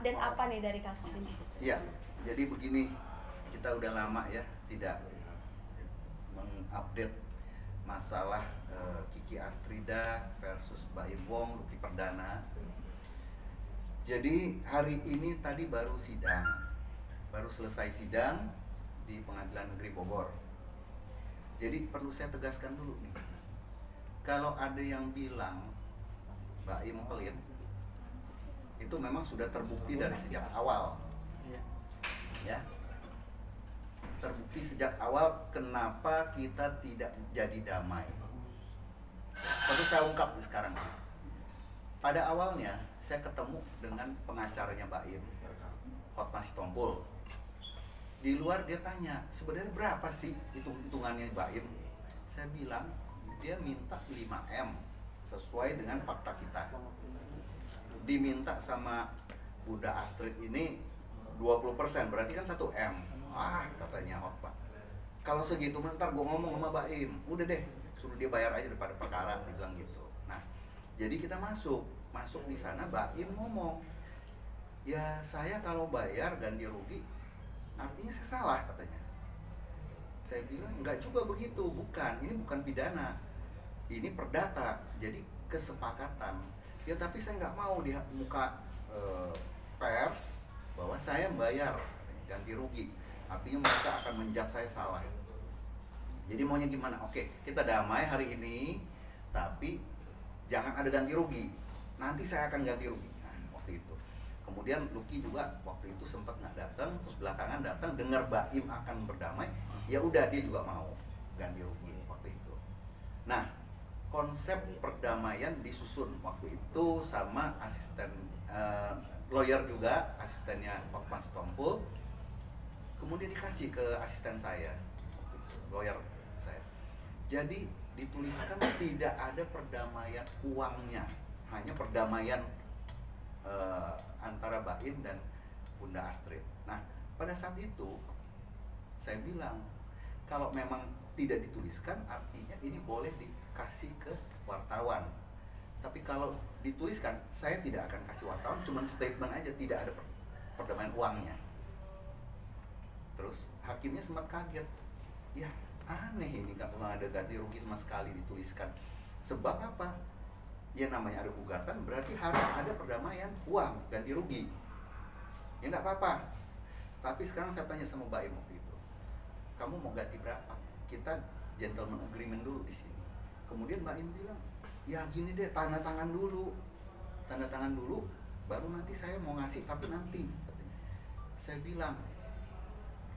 update apa nih dari kasus ini? Ya, jadi begini, kita udah lama ya tidak mengupdate masalah Kiki Astrida versus Baim Wong, Lucky Perdana. Jadi hari ini tadi baru selesai sidang di Pengadilan Negeri Bogor. Jadi perlu saya tegaskan dulu nih, kalau ada yang bilang Baim pelit, itu memang sudah terbukti dari sejak awal. Ya, terbukti sejak awal kenapa kita tidak jadi damai. Perlu saya ungkap sekarang. Pada awalnya saya ketemu dengan pengacaranya Baim, Hotma Sitompul. Di luar dia tanya, sebenarnya berapa sih hitungannya Baim? Saya bilang dia minta 5M sesuai dengan fakta kita. Diminta sama Bunda Astrid ini 20%, berarti kan 1M. Katanya Hotma, kalau segitu ntar gue ngomong sama Baim, udah deh suruh dia bayar aja daripada perkara, dibilang gitu. Nah, jadi kita masuk di sana, Baim ngomong, ya saya kalau bayar ganti rugi artinya saya salah, katanya. Saya bilang enggak juga begitu, ini bukan pidana, ini perdata, jadi kesepakatan. Ya tapi saya nggak mau di muka pers bahwa saya bayar ganti rugi, artinya mereka akan menjudge saya salah. Jadi maunya gimana? Oke, kita damai hari ini, tapi jangan ada ganti rugi. Nanti saya akan ganti rugi. Nah, waktu itu. Kemudian Lucky juga waktu itu sempat nggak datang, terus belakangan datang dengar Baim akan berdamai, ya udah dia juga mau ganti rugi waktu itu. Nah, konsep perdamaian disusun waktu itu sama asisten lawyer juga, asistennya Hotma Sitompul. Kemudian dikasih ke asisten saya, lawyer saya. Jadi dituliskan tidak ada perdamaian uangnya, hanya perdamaian antara Baim dan Bunda Astrid. Nah, pada saat itu saya bilang, kalau memang tidak dituliskan artinya ini boleh dikasih ke wartawan. Tapi kalau dituliskan, saya tidak akan kasih wartawan, cuma statement aja, tidak ada perdamaian uangnya. Terus hakimnya sempat kaget, ya aneh ini, nggak pernah ada ganti rugi sama sekali dituliskan. Sebab apa? Ya namanya ada gugatan, berarti harus ada perdamaian uang, ganti rugi. Ya nggak apa-apa. Tapi sekarang saya tanya sama Baim waktu itu, kamu mau ganti berapa? Kita gentleman agreement dulu di sini. Kemudian Baim bilang, ya gini deh, tanda tangan dulu, baru nanti saya mau ngasih, tapi nanti. Saya bilang,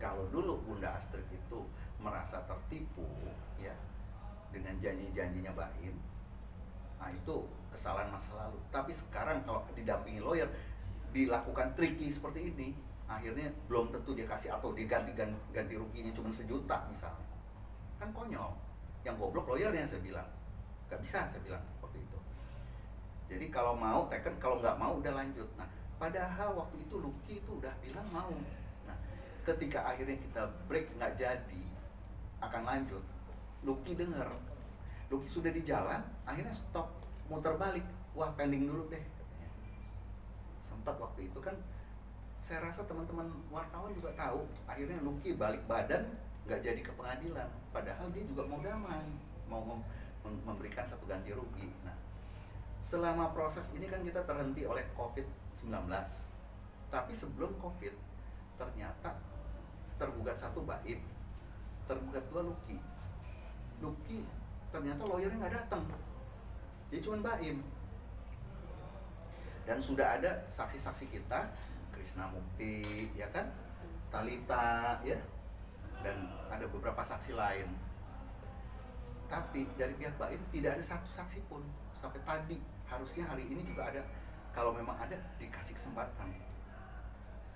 kalau dulu Bunda Astrid itu merasa tertipu ya dengan janji-janjinya Baim, nah itu kesalahan masa lalu. Tapi sekarang kalau didampingi lawyer dilakukan tricky seperti ini, akhirnya belum tentu dia kasih, atau dia ganti ruginya cuma 1 juta misalnya, kan konyol. Yang goblok lawyernya, saya bilang. Gak bisa, saya bilang waktu itu. Jadi kalau mau teken, kalau nggak mau udah lanjut. Nah, padahal waktu itu Lucky itu udah bilang mau. Nah, ketika akhirnya kita break nggak jadi akan lanjut, Lucky dengar, Lucky sudah di jalan, akhirnya stop, muter balik, wah pending dulu deh, katanya. Sempat waktu itu kan, saya rasa teman-teman wartawan juga tahu, akhirnya Lucky balik badan, nggak jadi ke pengadilan, padahal dia juga mau damai, mau memberikan satu ganti rugi. Nah, selama proses ini kan kita terhenti oleh COVID-19, tapi sebelum COVID ternyata tergugat 1 Baim, tergugat 2 Lucky ternyata lawyernya nggak datang, dia cuma Baim. Dan sudah ada saksi-saksi kita, Krishna Mukti, ya kan, Talita, ya, dan ada beberapa saksi lain. Tapi dari pihak Baim tidak ada 1 saksi pun sampai tadi. Harusnya hari ini juga ada, kalau memang ada dikasih kesempatan.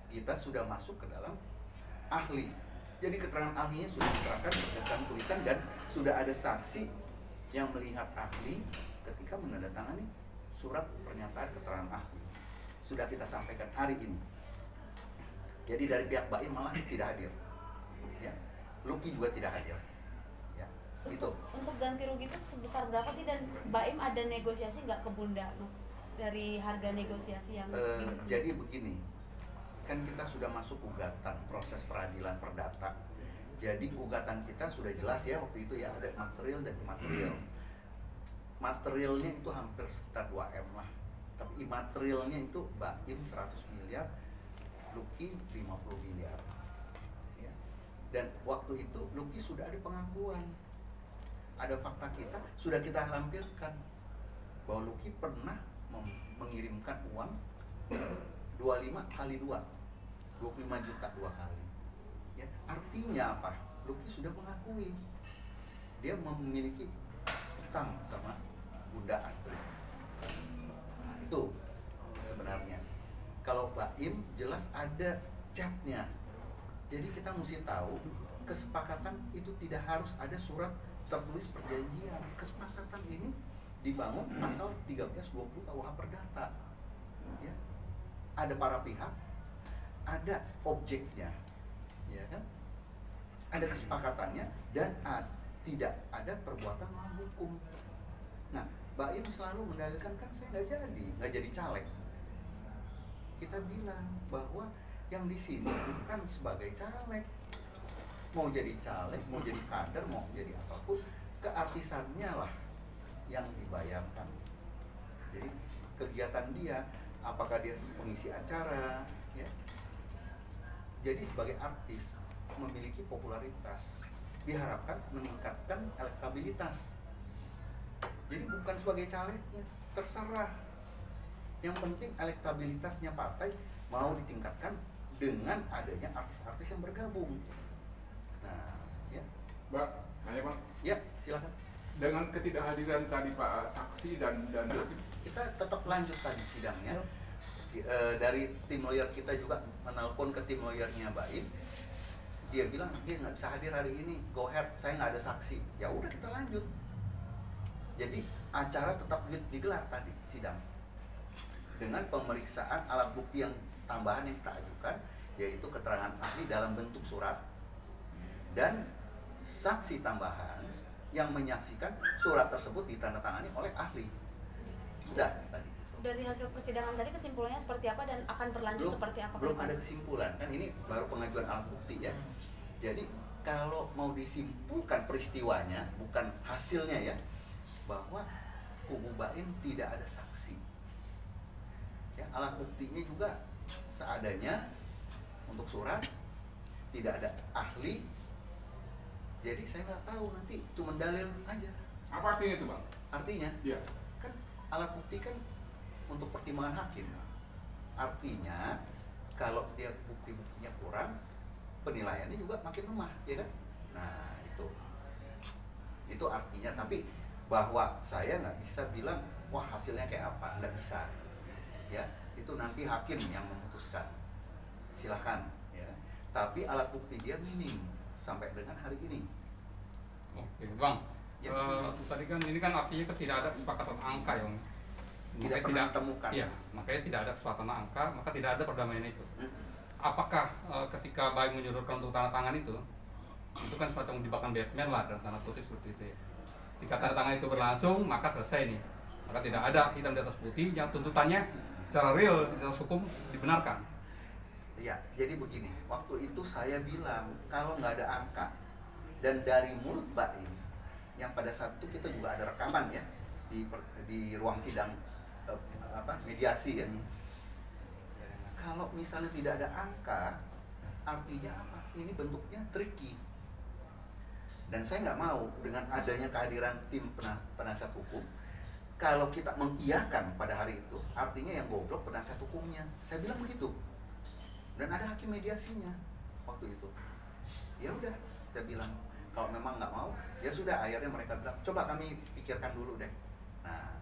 Kita sudah masuk ke dalam ahli, jadi keterangan ahlinya sudah diserahkan berdasarkan tulisan, dan sudah ada saksi yang melihat ahli ketika menandatangani surat pernyataan keterangan ahli. Sudah kita sampaikan hari ini. Jadi dari pihak Baim malah tidak hadir, ya. Lucky juga tidak hadir, ya. Itu. Untuk ganti rugi itu sebesar berapa sih, dan Baim ada negosiasi nggak ke Bunda, Mas, dari harga negosiasi yang jadi begini, kan kita sudah masuk gugatan proses peradilan perdata. Jadi gugatan kita sudah jelas ya waktu itu ya, ada material dan imaterial. Materialnya itu hampir sekitar 2M lah, tapi imaterialnya itu Baim 100 miliar, Lucky 50 miliar ya. Dan waktu itu Lucky sudah ada pengakuan, ada fakta kita, sudah kita lampirkan bahwa Lucky pernah mengirimkan uang 25 kali 2, 25 juta 2 kali ya. Artinya apa? Lucky sudah mengakui dia memiliki utang sama Bunda Astrid. Nah, itu sebenarnya. Kalau Baim jelas ada chatnya. Jadi kita mesti tahu kesepakatan itu tidak harus ada surat tertulis perjanjian. Kesepakatan ini dibangun pasal 1320 KUH Perdata. Ya. Ada para pihak, ada objeknya, ya kan? Ada kesepakatannya dan tidak ada perbuatan melawan hukum. Nah, Baim selalu mendalilkan kan saya nggak jadi caleg. Kita bilang bahwa yang di sini bukan sebagai caleg, mau jadi caleg, mau jadi kader, mau jadi apapun, keartisannya lah yang dibayarkan. Jadi kegiatan dia, apakah dia pengisi acara, ya. Jadi sebagai artis memiliki popularitas, diharapkan meningkatkan elektabilitas. Jadi bukan sebagai calegnya, terserah. Yang penting elektabilitasnya partai mau ditingkatkan dengan adanya artis-artis yang bergabung. Nah, ya. Mbak, nanya Pak. Ya, silakan. Dengan ketidakhadiran tadi Pak saksi dan Kita tetap lanjut tadi sidangnya. Dari tim lawyer kita juga menelpon ke tim lawyernya Baim. Dia bilang dia nggak bisa hadir hari ini, go ahead, saya nggak ada saksi. Ya udah kita lanjut. Jadi acara tetap digelar tadi sidang dengan pemeriksaan alat bukti yang tambahan yang kita ajukan, yaitu keterangan ahli dalam bentuk surat dan saksi tambahan yang menyaksikan surat tersebut ditandatangani oleh ahli. Sudah tadi. Dari hasil persidangan tadi kesimpulannya seperti apa dan akan berlanjut seperti apa? Belum ada kesimpulan, kan ini baru pengajuan alat bukti ya. Jadi kalau mau disimpulkan peristiwanya, bukan hasilnya ya, bahwa kubu Baim tidak ada saksi. Ya, alat buktinya juga seadanya untuk surat, tidak ada ahli. Jadi saya nggak tahu, nanti cuma dalil aja. apa artinya itu Bang? Artinya, Iya. kan alat bukti kan untuk pertimbangan hakim. Artinya kalau dia bukti-buktinya kurang, penilaiannya juga makin lemah, ya kan? Nah itu artinya. Tapi bahwa saya nggak bisa bilang wah hasilnya kayak apa, nggak bisa. Ya, itu nanti hakim yang memutuskan. Silahkan. Ya. Tapi alat bukti dia minim sampai dengan hari ini. Oke, Bang. Ya. Tadi kan ini kan artinya tidak ada kesepakatan angka ya, Bang. Tidak pernah ditemukan. Iya, makanya tidak ada kesepakatan angka, maka tidak ada perdamaian itu. Hmm. Apakah ketika Baim menyuruhkan untuk tanda tangan itu kan semacam jebakan Batman lah dalam tanda kutip seperti itu ya. Jika tanda tangan itu berlangsung, maka selesai nih. Maka tidak ada hitam di atas putih yang tuntutannya secara real di atas hukum dibenarkan. Ya, jadi begini, waktu itu saya bilang kalau nggak ada angka dan dari mulut Baim yang pada saat itu kita juga ada rekaman ya di ruang sidang mediasi ya. Kalau misalnya tidak ada angka, artinya apa? Ini bentuknya tricky. Dan saya nggak mau dengan adanya kehadiran tim penasihat hukum. Kalau kita mengiyakan pada hari itu, artinya yang goblok penasihat hukumnya. Saya bilang begitu. Dan ada hakim mediasinya waktu itu. Ya udah, saya bilang kalau memang nggak mau, ya sudah. Akhirnya mereka bilang, coba kami pikirkan dulu deh. Nah,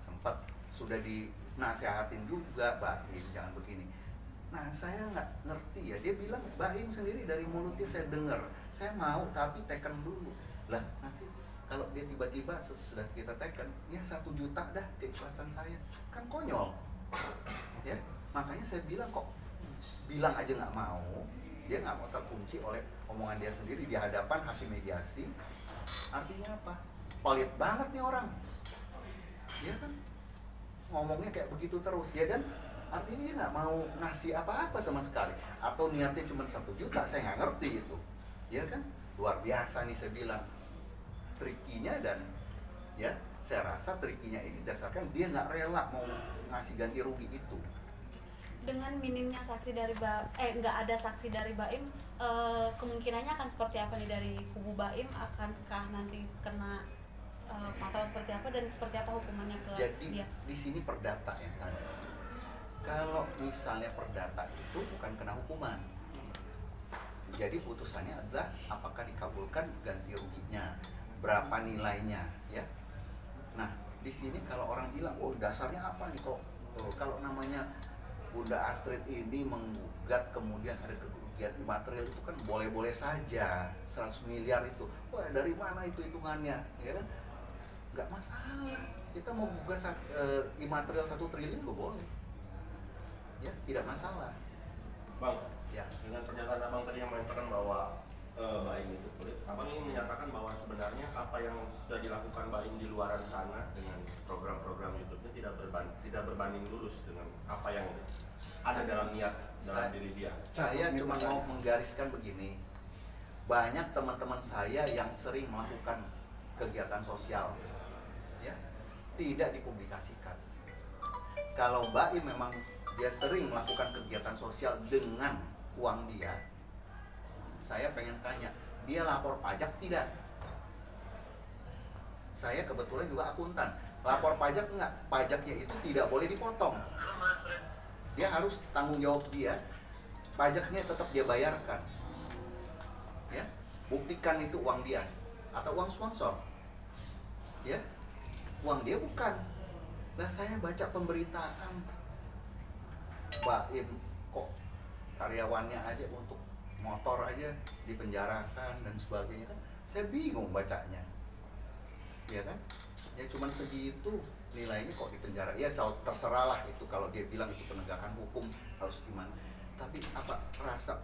sempat sudah dinasihatin juga, Baim jangan begini. Nah, saya nggak ngerti ya. Dia bilang, Baim sendiri dari mulutnya saya dengar, saya mau tapi teken dulu. Lah, nanti kalau dia tiba-tiba sudah kita teken, ya 1 juta dah keikhlasan saya. Kan konyol. Ya, makanya saya bilang kok bilang aja nggak mau, dia nggak mau terkunci oleh omongan dia sendiri di hadapan hakim mediasi. Artinya apa? Pelit banget nih orang, ya kan? Ngomongnya kayak begitu terus, ya kan? artinya dia nggak mau ngasih apa-apa sama sekali, atau niatnya cuma 1 juta, saya nggak ngerti itu, ya kan? Luar biasa nih saya bilang trikinya, dan ya saya rasa trikinya ini dasarkan dia nggak rela mau ngasih ganti rugi itu. Dengan minimnya saksi dari nggak ada saksi dari Baim, kemungkinannya akan seperti apa nih dari kubu Baim? Akankah nanti kena masalah seperti apa, dan seperti apa hukumannya ke Jadi dia? di sini perdata yang tadi. Kalau misalnya perdata itu bukan kena hukuman. Jadi putusannya adalah apakah dikabulkan ganti ruginya, berapa nilainya, ya. Nah, di sini kalau orang bilang, "Oh, dasarnya apa nih kok?" Kalau namanya Bunda Astrid ini menggugat kemudian ada kerugian imaterial, itu kan boleh-boleh saja. 100 miliar itu, wah dari mana itu hitungannya, ya kan? Nggak masalah. Kita mau gugat imaterial 1 triliun juga boleh, ya tidak masalah. Bang, Ya. dengan pernyataan abang tadi yang mengatakan bahwa Baim itu kulit, abang ingin menyatakan bahwa sebenarnya apa yang sudah dilakukan Baim di luaran sana dengan program-program YouTube-nya tidak berbanding lurus dengan apa yang ada dalam niat dalam diri dia. Saya cuma mau menggariskan begini, banyak teman-teman saya yang sering melakukan kegiatan sosial, ya, tidak dipublikasikan. Kalau Baim memang dia sering melakukan kegiatan sosial dengan uang dia, saya pengen tanya, dia lapor pajak tidak? Saya kebetulan juga akuntan, lapor pajak enggak? Pajaknya itu tidak boleh dipotong. Dia harus tanggung jawab dia, pajaknya tetap dia bayarkan. Ya, buktikan itu uang dia atau uang sponsor. Ya, uang dia bukan. Nah, saya baca pemberitaan, Baim kok karyawannya aja untuk motor aja dipenjarakan dan sebagainya, kan saya bingung bacanya, ya kan? Ya cuman segitu nilainya kok dipenjara. Ya terserah lah itu, kalau dia bilang itu penegakan hukum harus gimana, tapi apa rasa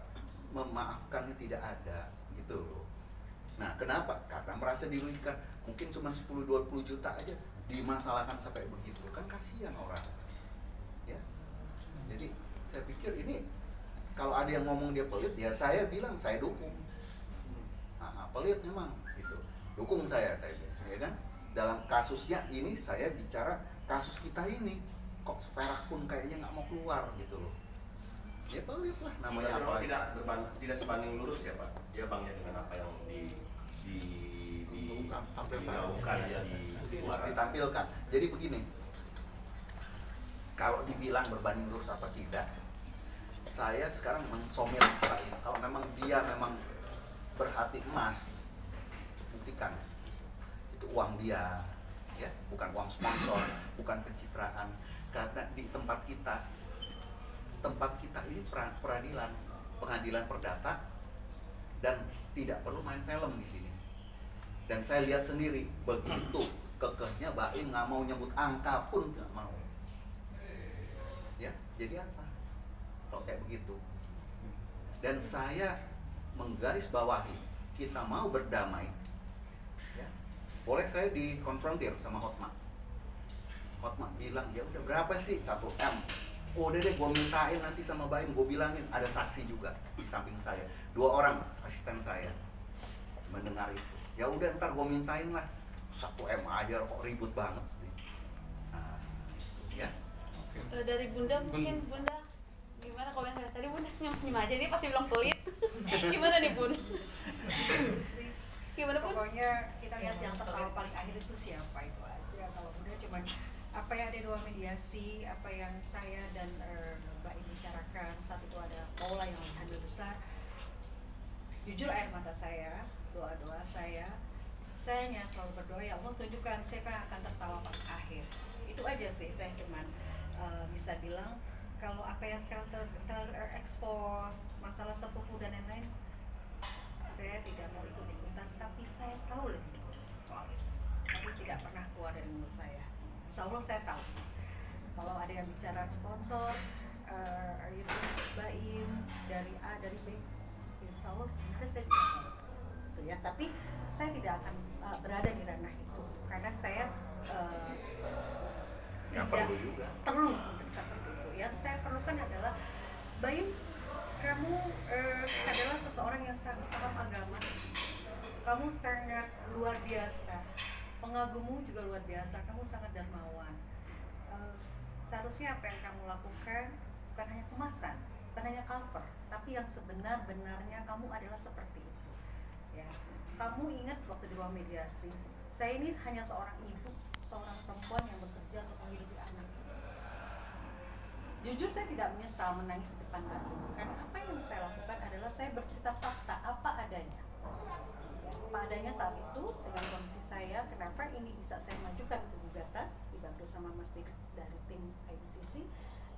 memaafkannya tidak ada gitu loh. Nah kenapa? Karena merasa dirugikan. Mungkin cuma 10-20 juta aja dimasalahkan sampai begitu, kan kasihan orang, ya. Jadi saya pikir ini, kalau ada yang ngomong dia pelit, ya saya bilang saya dukung. Nah, pelit memang gitu, dukung saya bilang, ya kan? Dalam kasusnya ini saya bicara kasus kita ini, kok seperak pun kayaknya nggak mau keluar gitu loh. Ya pelit lah namanya. Apa tidak sebanding lurus ya Pak, dia bangnya dengan apa yang digaungkan ya ditampilkan. Jadi begini, kalau dibilang berbanding lurus apa tidak, saya sekarang mensomir ini. Kalau memang dia memang berhati emas, buktikan itu uang dia, ya, bukan uang sponsor, bukan pencitraan. Karena di tempat kita ini peradilan, pengadilan perdata, dan tidak perlu main film di sini. Dan saya lihat sendiri, begitu kekehnya Baim nggak mau nyebut angka pun nggak mau. Ya, jadi apa? Kalau kayak begitu. Dan saya menggarisbawahi, kita mau berdamai, ya, boleh saya dikonfrontir sama Hotma. Hotma bilang, ya udah berapa sih 1M? Oh, udah deh, gue mintain nanti sama Baim, gue bilangin ada saksi juga di samping saya, 2 orang asisten saya mendengar itu. Ya udah ntar gue mintain lah 1M aja, kok ribut banget. Nah, ya. Dari Bunda mungkin, Bunda gimana komentar? Tadi Bunda senyum-senyum aja, ini pasti bilang pelit. Gimana nih Bun? Gimana Bun? Pokoknya kita lihat yang tertawa paling akhir itu siapa, itu aja. Kalau Bunda cuman apa yang ada 2 mediasi, apa yang saya dan Mbak ini bicarakan saat itu, ada Paula yang hamil besar. Jujur air mata saya, doa-doa saya hanya selalu berdoa, ya Allah tunjukkan siapa yang akan tertawa paling akhir. Itu aja sih, saya cuman bisa bilang kalau apa yang sekarang terekspos, masalah sepupu dan lain-lain, saya tidak mau ikut-ikutan, tapi saya tahu lebih dulu soal itu. Tapi tidak pernah keluar dari mulut saya. Insya Allah saya tahu. Kalau ada yang bicara sponsor, YouTube Baim dari A dari B, insya Allah sebenarnya saya juga tahu. Gitu ya. Tapi saya tidak akan berada di ranah itu, karena saya Nggak perlu juga. Perlu untuk seperti itu. Yang saya perlukan adalah Baim, kamu adalah seseorang yang sangat paham agama. Kamu sangat luar biasa. Pengagummu juga luar biasa. Kamu sangat dermawan. Seharusnya apa yang kamu lakukan bukan hanya kemasan, bukan hanya cover, tapi yang sebenar-benarnya kamu adalah seperti itu. Ya, kamu ingat waktu di ruang mediasi, saya ini hanya seorang ibu, seorang perempuan yang bekerja untuk menghidupi anak. Jujur saya tidak menyesal menangis di depan Baim, karena apa yang saya lakukan adalah saya bercerita fakta apa adanya. Ya, apa adanya saat itu dengan kondisi saya, kenapa ini bisa saya majukan ke gugatan dibantu sama Mas Dik dari tim IBCC,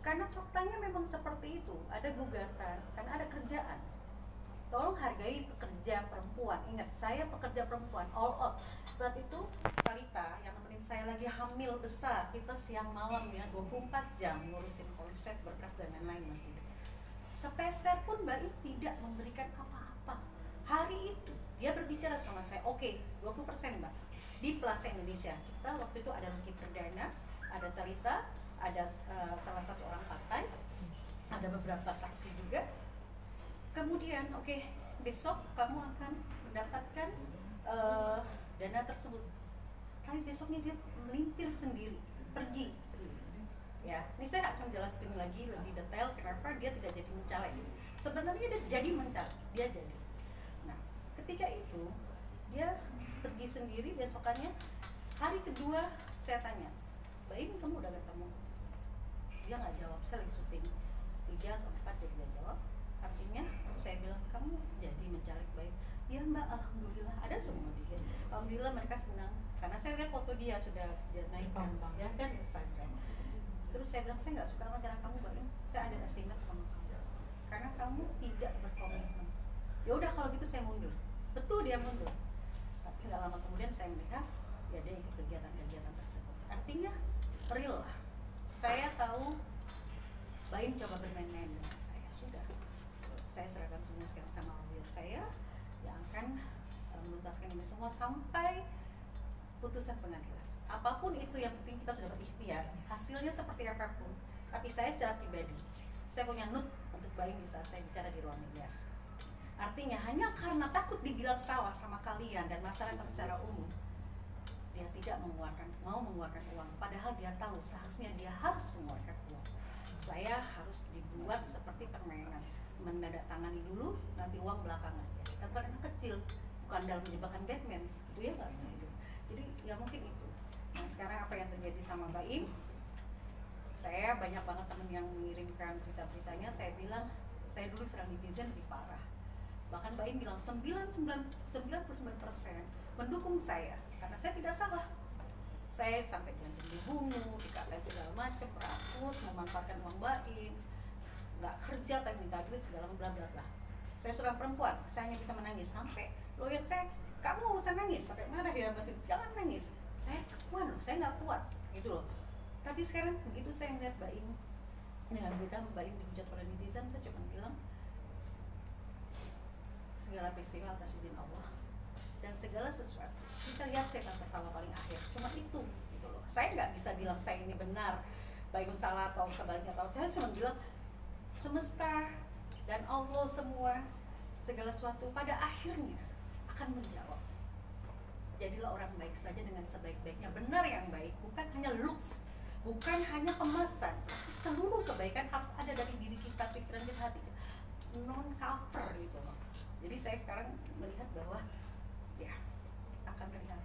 karena faktanya memang seperti itu. Ada gugatan karena ada kerjaan. Tolong hargai pekerja perempuan. Ingat, saya pekerja perempuan all out. Saat itu Talita yang nemenin saya lagi hamil besar, kita siang malam ya 24 jam ngurusin konsep, berkas dan lain-lain Mas Dik. Sepeser pun Baim tidak memberikan apa-apa. Hari itu dia berbicara sama saya, oke, 20% Mbak di Plaza Indonesia. Kita waktu itu ada Lucky Perdana, ada Talita, ada salah satu orang partai, ada beberapa saksi juga. Kemudian oke, besok kamu akan mendapatkan dana tersebut. Tapi besoknya dia melimpir sendiri, pergi sendiri. Ya, ini saya akan jelasin lagi lebih detail kenapa dia tidak jadi mencaleg. Sebenarnya dia jadi mencaleg, dia jadi. Nah, ketika itu dia pergi sendiri. Besokannya hari kedua saya tanya, Baim kamu udah ketemu? Dia nggak jawab, saya lagi syuting 3 atau 4 dia nggak jawab. Artinya saya bilang kamu jadi mencaleg Baim. Ya Mbak, alhamdulillah ada semua dia. Alhamdulillah mereka senang karena saya lihat foto dia sudah dia naikkan ya kan Instagram. Terus saya bilang saya nggak suka sama cara kamu Baim, saya ada estimate sama kamu karena kamu tidak berkomitmen. Ya udah kalau gitu saya mundur. Betul dia mundur. Tapi nggak lama kemudian saya melihat ya dia ikut kegiatan-kegiatan tersebut. Artinya real lah. Saya tahu Baim coba bermain-main dengan saya, sudah. Saya serahkan semua sekarang sama lawyer saya yang akan menuntaskan ini semua sampai putusan pengadilan. Apapun itu yang penting kita sudah berikhtiar. Hasilnya seperti apapun. Tapi saya secara pribadi, saya punya note untuk Baim di saat saya bicara di ruang mediasi. Artinya hanya karena takut dibilang salah sama kalian dan masyarakat secara umum, dia tidak mau mengeluarkan uang, padahal dia tahu seharusnya dia harus mengeluarkan uang. Saya harus dibuat seperti permainan, menandatangani dulu, nanti uang belakangan. Kita bukan anak kecil, bukan dalam jebakan Batman, itu ya nggak bisa itu. Jadi ya mungkin itu. Nah sekarang apa yang terjadi sama Baim? Saya banyak banget teman yang mengirimkan berita-beritanya. Saya bilang saya dulu serang netizen lebih parah. Bahkan Baim bilang 99% mendukung saya karena saya tidak salah. Saya sampai diancam dibunuh, dikatain segala macam, rakus, memanfaatkan uang Baim, nggak kerja tapi minta duit segala bla bla bla. Saya seorang perempuan, saya hanya bisa menangis. Sampai lawyer saya, kamu nggak usah nangis, sampai marah ya pasti, jangan nangis. Saya perempuan loh, saya nggak kuat, gitu loh. Tapi sekarang begitu saya melihat Baim dengan berita Baim dihujat oleh netizen, saya cuma bilang segala peristiwa atas izin Allah dan segala sesuatu kita lihat saya akan tertawa paling akhir, cuma itu gitu loh. Saya nggak bisa bilang saya ini benar, Baim salah atau sebaliknya, atau saya cuma bilang semesta dan Allah semua segala sesuatu pada akhirnya akan menjawab. Jadilah orang baik saja dengan sebaik-baiknya, benar yang baik, bukan hanya looks, bukan hanya kemasan, tapi seluruh kebaikan harus ada dari diri kita, pikiran kita, hati kita, non cover gitu loh. Jadi saya sekarang melihat bahwa ya akan terlihat.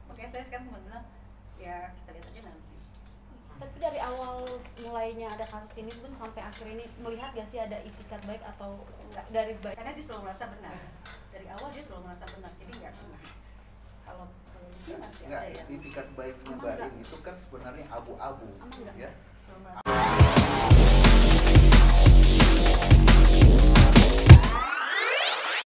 Makanya saya sekarang bilang ya kita lihat aja nanti. Tapi dari awal mulainya ada kasus ini pun sampai akhir ini melihat gak sih ada itikat baik atau enggak dari baik? Karena dia selalu merasa benar. Dari awal dia selalu merasa benar, jadi nggak pernah. Kalau dia masih ada ya. Itikat baiknya Emang Baim enggak? itu kan sebenarnya abu-abu Emang enggak? ya.